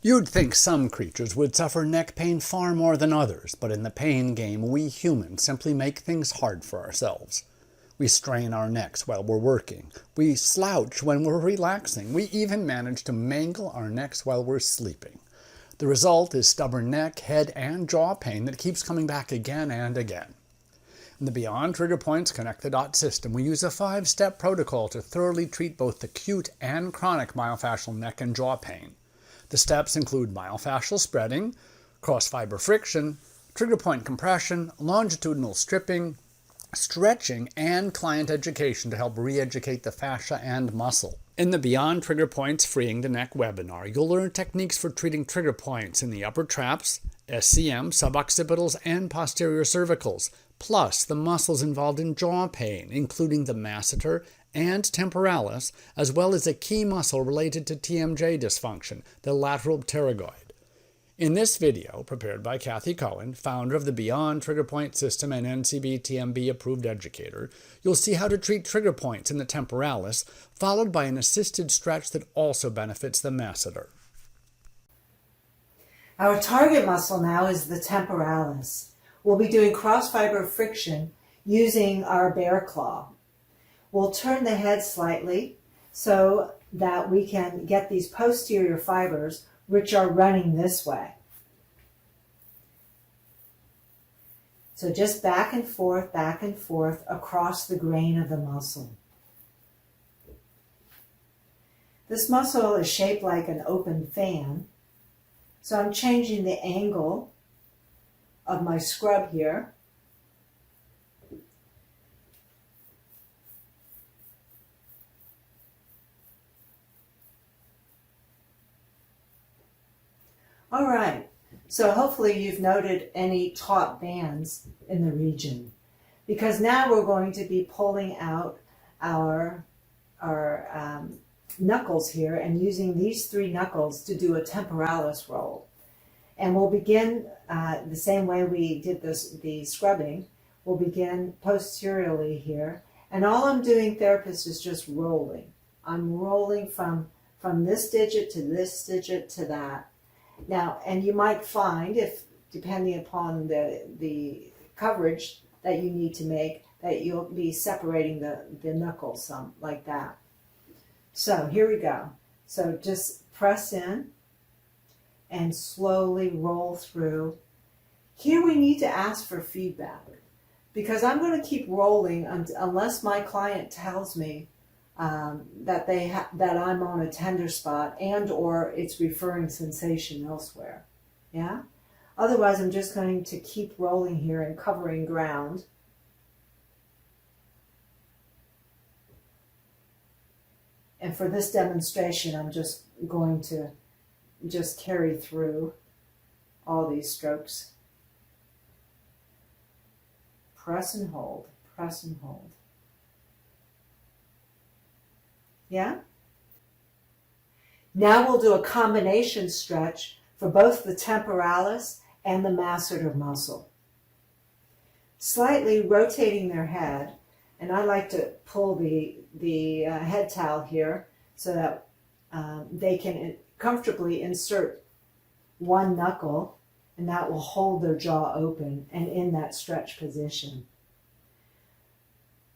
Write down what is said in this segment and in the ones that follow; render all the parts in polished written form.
You'd think some creatures would suffer neck pain far more than others, but in the pain game, we humans simply make things hard for ourselves. We strain our necks while we're working. We slouch when we're relaxing. We even manage to mangle our necks while we're sleeping. The result is stubborn neck, head, and jaw pain that keeps coming back again and again. In the Beyond Trigger Points Connect the Dots system, we use a 5-step protocol to thoroughly treat both acute and chronic myofascial neck and jaw pain. The steps include myofascial spreading, cross-fiber friction, trigger point compression, longitudinal stripping, stretching, and client education to help re-educate the fascia and muscle. In the Beyond Trigger Points Freeing the Neck webinar, you'll learn techniques for treating trigger points in the upper traps, SCM, suboccipitals, and posterior cervicals, plus the muscles involved in jaw pain, including the masseter and temporalis, as well as a key muscle related to TMJ dysfunction, the lateral pterygoid. In this video, prepared by Cathy Cohen, founder of the Beyond Trigger Point System and NCBTMB-Approved educator, you'll see how to treat trigger points in the temporalis, followed by an assisted stretch that also benefits the masseter. Our target muscle now is the temporalis. We'll be doing cross-fiber friction using our bear claw. We'll turn the head slightly so that we can get these posterior fibers which are running this way. So just back and forth across the grain of the muscle. This muscle is shaped like an open fan, so I'm changing the angle of my scrub here. All right, so hopefully you've noted any taut bands in the region, because now we're going to be pulling out our knuckles here and using these 3 knuckles to do a temporalis roll. And we'll begin the same way we did the scrubbing. We'll begin posteriorly here. And all I'm doing, therapist, is just rolling. I'm rolling from this digit to this digit to that. Now, and you might find, if depending upon the coverage that you need to make, that you'll be separating the knuckles some, like that. So here we go. So just press in and slowly roll through. Here we need to ask for feedback, because I'm going to keep rolling unless my client tells me that I'm on a tender spot and or it's referring sensation elsewhere. Yeah? Otherwise, I'm just going to keep rolling here and covering ground. And for this demonstration, I'm just going to just carry through all these strokes. Press and hold, press and hold. Yeah? Now we'll do a combination stretch for both the temporalis and the masseter muscle. Slightly rotating their head, and I like to pull the head towel here so that they can comfortably insert one knuckle, and that will hold their jaw open and in that stretch position.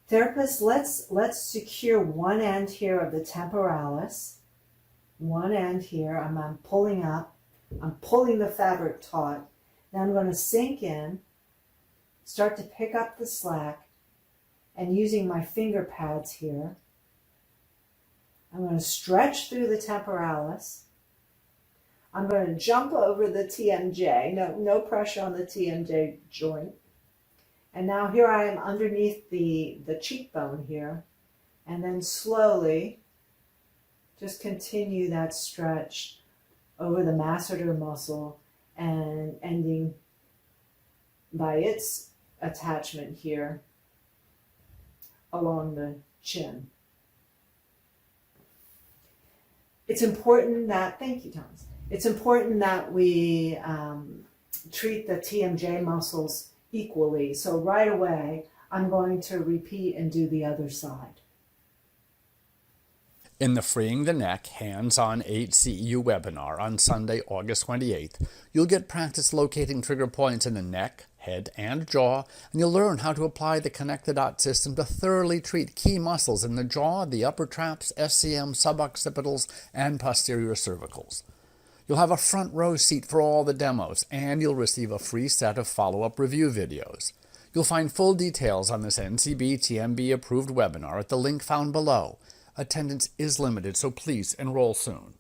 Therapist, let's secure one end here of the temporalis. One end here, I'm pulling up. I'm pulling the fabric taut. Now I'm going to sink in, start to pick up the slack, and using my finger pads here, I'm going to stretch through the temporalis. I'm going to jump over the TMJ, no pressure on the TMJ joint. And now here I am underneath the cheekbone here, and then slowly just continue that stretch over the masseter muscle and ending by its attachment here along the chin. It's important that, thank you, Thomas, it's important that we treat the TMJ muscles equally. So right away, I'm going to repeat and do the other side. In the Freeing the Neck Hands-On CEU webinar on Sunday, August 28th, you'll get practice locating trigger points in the neck, head, and jaw, and you'll learn how to apply the Connect-the-Dot system to thoroughly treat key muscles in the jaw, the upper traps, SCM, suboccipitals, and posterior cervicals. You'll have a front row seat for all the demos, and you'll receive a free set of follow-up review videos. You'll find full details on this NCBTMB-Approved webinar at the link found below. Attendance is limited, so please enroll soon.